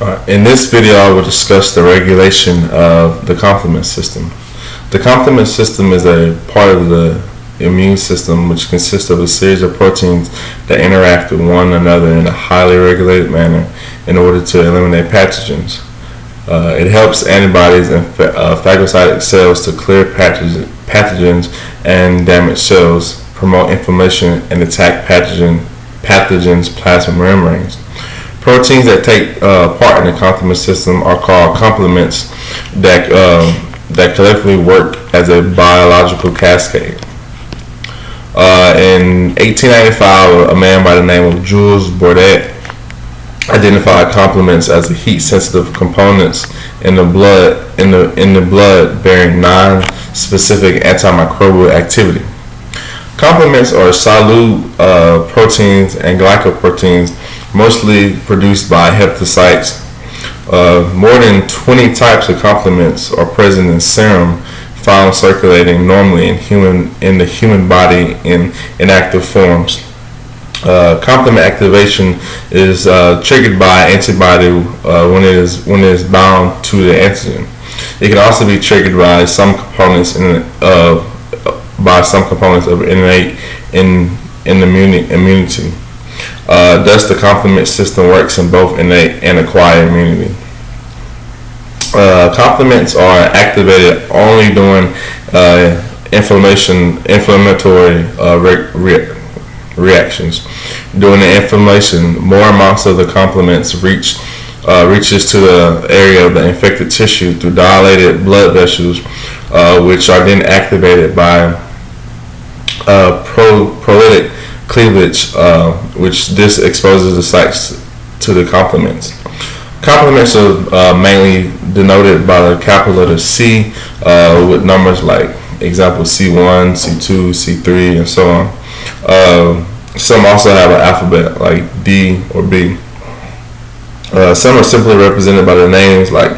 In this video, I will discuss the regulation of the complement system. The complement system is a part of the immune system which consists of a series of proteins that interact with one another in a highly regulated manner in order to eliminate pathogens. It helps antibodies and phagocytic cells to clear pathogens and damaged cells, promote inflammation, and attack pathogens' plasma membranes. Proteins that take part in the complement system are called complements that collectively work as a biological cascade. In 1895, a man by the name of Jules Bordet identified complements as the heat-sensitive components in the blood bearing non-specific antimicrobial activity. Complements are solute proteins and glycoproteins, mostly produced by hepatocytes. More than 20 types of complements are present in serum, found circulating normally in the human body in inactive forms. Complement activation is triggered by antibody when it is bound to the antigen. It can also be triggered by some components of innate immunity. Thus, the complement system works in both innate and acquired immunity. Complements are activated only during inflammatory reactions. During the inflammation, more amounts of the complements reaches to the area of the infected tissue through dilated blood vessels, which are then activated by proteolytic cleavage, which this exposes the sites to the complements. Complements are mainly denoted by the capital letter C, with numbers like example C1, C2, C3, and so on. Some also have an alphabet like D or B. Some are simply represented by the names like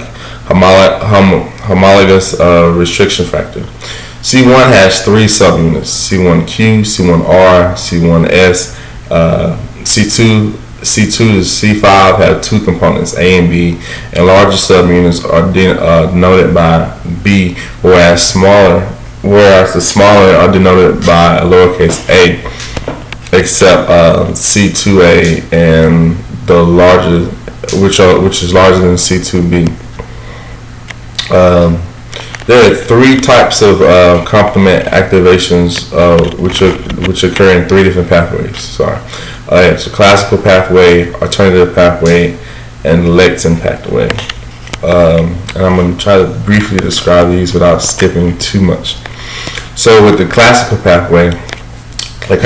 homologous restriction factor. C1 has three subunits: C1Q, C1R, C1S. C2 to C5 have two components, A and B, and larger subunits are denoted by B, whereas the smaller are denoted by a lowercase a, except C2A and the larger, which is larger than C2B. There are three types of complement activations which occur in three different pathways. It's a classical pathway, alternative pathway, and lectin pathway. And I'm going to try to briefly describe these without skipping too much. So with the classical pathway, the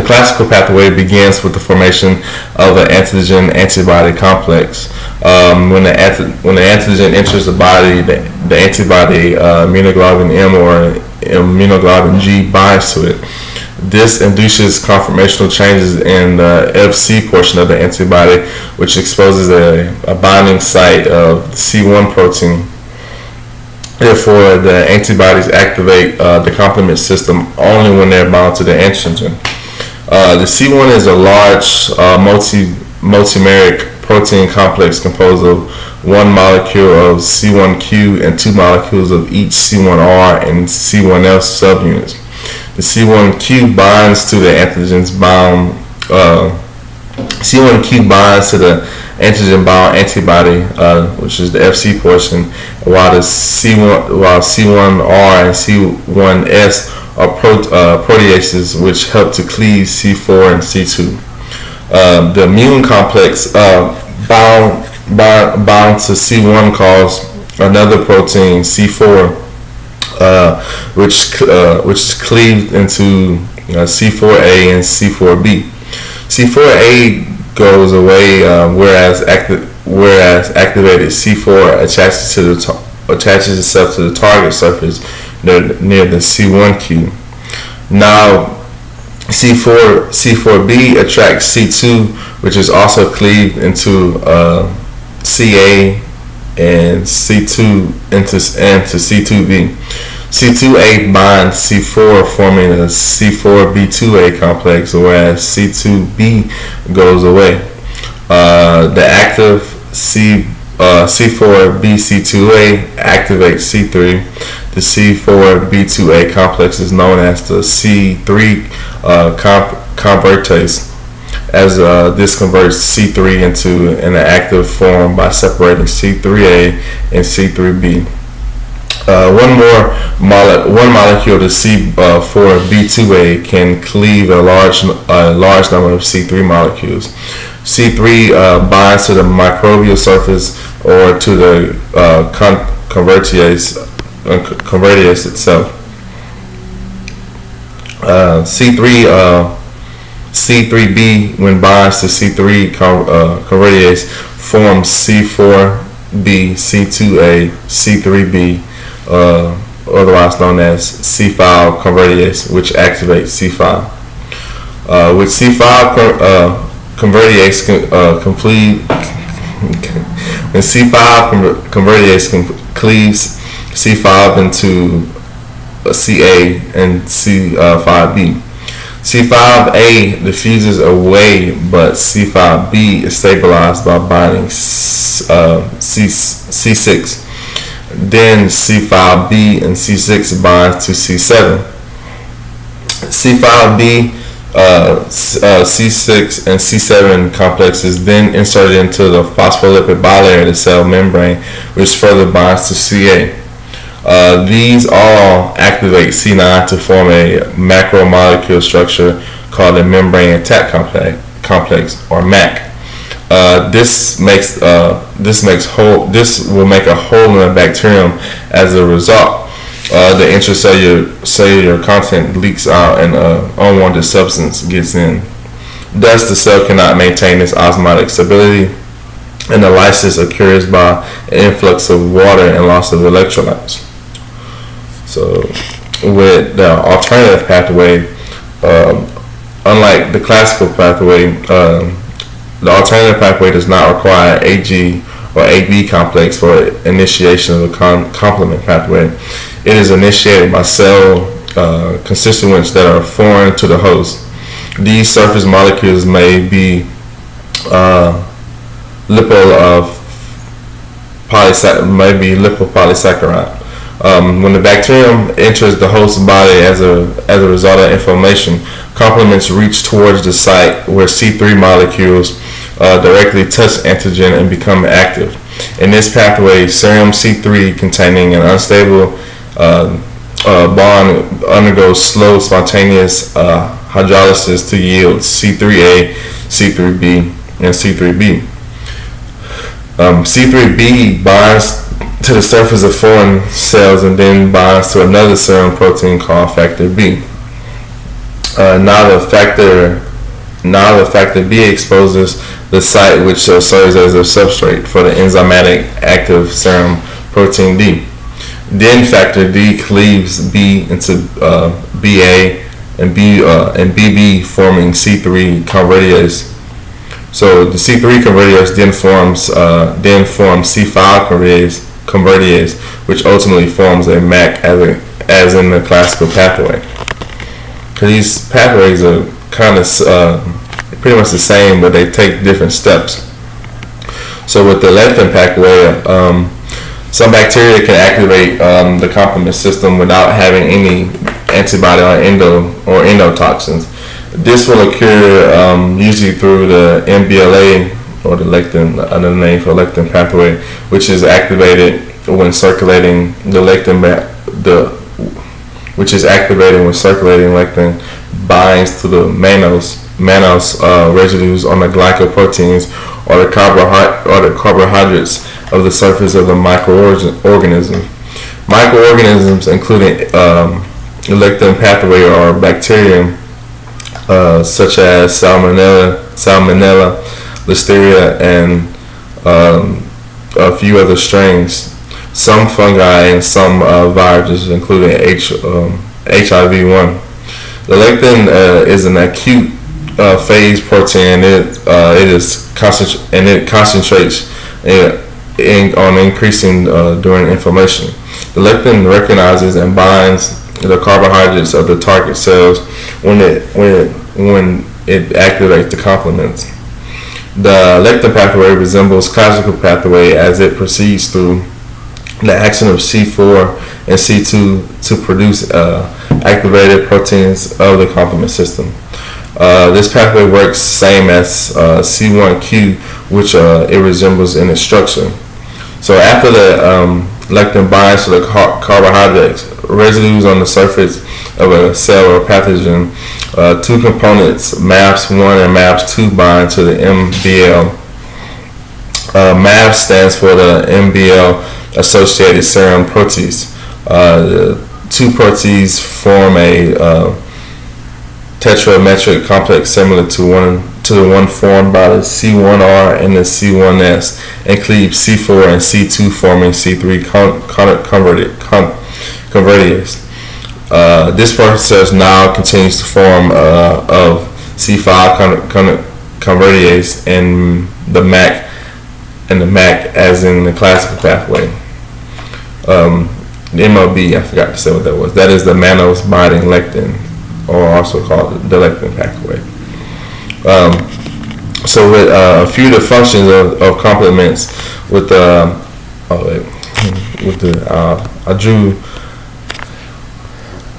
classical pathway begins with the formation of an antigen-antibody complex. When the antigen enters the body, the antibody immunoglobulin M or immunoglobulin G binds to it. This induces conformational changes in the Fc portion of the antibody, which exposes a binding site of the C1 protein. Therefore, the antibodies activate the complement system only when they're bound to the antigen. The C1 is a large multimeric protein complex composed of one molecule of C1Q and two molecules of each C1R and C1S subunits. The C1Q binds to the C1Q binds to the antigen-bound antibody, which is the Fc portion, while C1R and C1S are proteases which help to cleave C4 and C2. The immune complex bound to C1 cause another protein, C4, which is cleaved into C4A and C4B. C4A goes away, whereas activated C4 attaches itself to the target surface near the C1Q. Now C4B attracts C2, which is also cleaved into CA and C2 into C2B. C2A binds C4, forming a C4B2A complex, whereas C2B goes away. The active C4BC2A activates C3. The C4B2A complex is known as the C3 convertase, as this converts C3 into an active form by separating C3A and C3B. One molecule of C4B2A can cleave a large number of C3 molecules. C3 binds to the microbial surface or to the convertase itself. C3b, when binds to C3 convertase, forms C4b, C2a, C3b, otherwise known as C5 convertase, which activates C5. With C5 convertase when C5 convertase cleaves C5 into CA and C5B. C5A diffuses away, but C5B is stabilized by binding C6. Then C5B and C6 binds to C7. C5B, C6, and C7 complexes then inserted into the phospholipid bilayer of the cell membrane, which further binds to CA. These all activate C9 to form a macromolecule structure called a membrane attack complex, or MAC. This will make a hole in the bacterium. As a result, the intracellular content leaks out and unwanted substance gets in. Thus, the cell cannot maintain its osmotic stability, and the lysis occurs by an influx of water and loss of electrolytes. So, with the alternative pathway, unlike the classical pathway, the alternative pathway does not require AG or AB complex for initiation of the complement pathway. It is initiated by cell constituents that are foreign to the host. These surface molecules may be lipopolysaccharide. When the bacterium enters the host body as a result of inflammation, complements reach towards the site where C3 molecules directly touch antigen and become active. In this pathway, serum C3 containing an unstable bond undergoes slow, spontaneous hydrolysis to yield C3A, C3B, and C3B. C3B binds to the surface of foreign cells and then binds to another serum protein called factor B. Now the factor B exposes the site which serves as a substrate for the enzymatic active serum protein D. Then factor D cleaves B into BA and BB, forming C3 convertase. So the C3 convertase then forms C5 convertase, which ultimately forms a MAC as in the classical pathway. These pathways are kind of pretty much the same, but they take different steps. So with the lectin pathway, some bacteria can activate the complement system without having any antibody or endotoxins. This will occur usually through the MBLA, or the lectin, another name for lectin pathway, which is activated when circulating lectin binds to the mannose residues on the glycoproteins or the carbohydrates of the surface of the microorganism. Microorganisms, including lectin pathway, or bacterium such as Salmonella, Listeria, and a few other strains. Some fungi and some viruses, including HIV-1. The lectin is an acute phase protein. It concentrates on increasing during inflammation. The lectin recognizes and binds the carbohydrates of the target cells when it activates the complements. The lectin pathway resembles classical pathway as it proceeds through the action of C4 and C2 to produce activated proteins of the complement system. This pathway works same as C1Q, which it resembles in its structure. So after the lectin binds to the carbohydrates residues on the surface of a cell or pathogen, two components, MAPS1 and MAPS2, bind to the MBL. MAPS stands for the MBL associated serum protease. The two proteases form a tetrametric complex similar to the one formed by the C1R and the C1S, and cleave C4 and C2, forming C3 convertase. This process now continues to form of C5 convertase and the MAC as in the classical pathway. The MLB, I forgot to say what that was. That is the mannose binding lectin, or also called the lectin pathway. So with a few of the functions of complements, I drew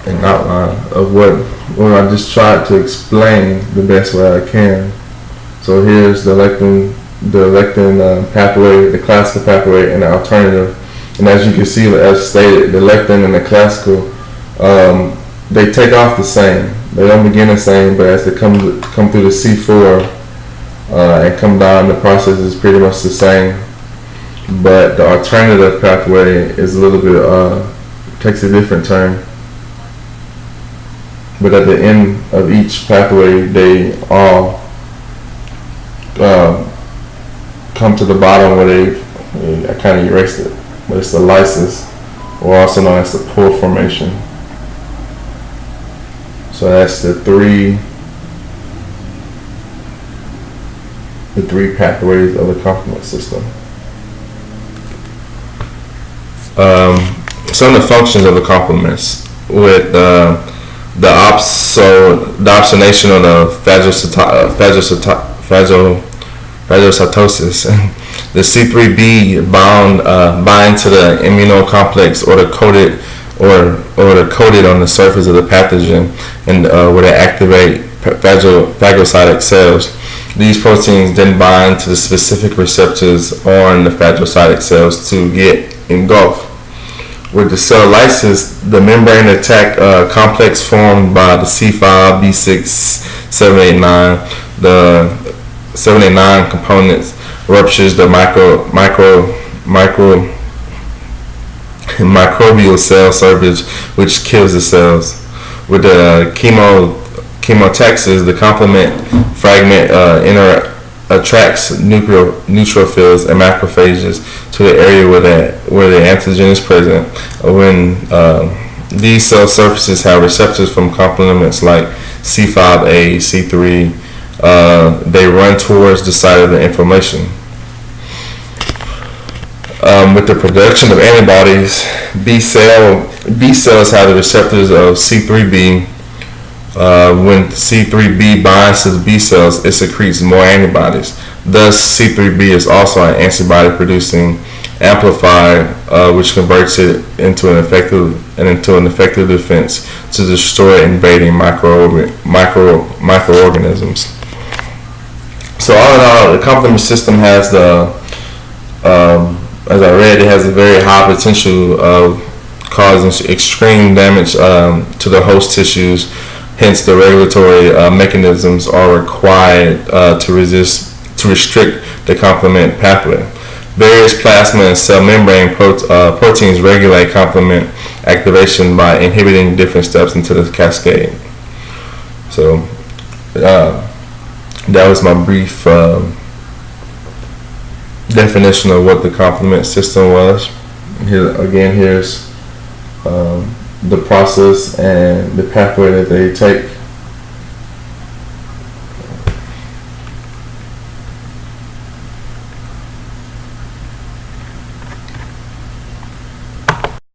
an outline of what I just tried to explain the best way I can. So here's the lectin pathway, the classical pathway, and the alternative. And as you can see, as stated, the lectin and the classical, they take off the same. They don't begin the same, but as they come through the C4 and come down, the process is pretty much the same. But the alternative pathway is a little bit takes a different turn. But at the end of each pathway, they all come to the bottom where I kind of erased it, but it's the lysis, or also known as the pore formation. So that's the three pathways of the complement system. Some of the functions of the complements with the opsonation of the phagocytosis. The C3b bind to the immunocomplex or the coated on the surface of the pathogen, and where they activate phagocytic cells. These proteins then bind to the specific receptors on the phagocytic cells to get engulfed. With the cell lysis, the membrane attack complex formed by the C5, B6, 789, the 789 components ruptures the microbial cell surface, which kills the cells. With the chemotaxis, the complement fragment attracts neutrophils and macrophages to the area where the antigen is present. When these cell surfaces have receptors from complements like C5a, C3, they run towards the site of the inflammation. With the production of antibodies, B cells have the receptors of C3b. When C3b binds to the B cells, it secretes more antibodies. Thus, C3b is also an antibody-producing amplifier, which converts it into an effective defense to destroy invading microorganisms. So, all in all, the complement system has as I read, it has a very high potential of causing extreme damage to the host tissues. Hence, the regulatory mechanisms are required to restrict the complement pathway. Various plasma and cell membrane proteins regulate complement activation by inhibiting different steps into the cascade. So, that was my brief definition of what the complement system was. Here's the process and the pathway that they take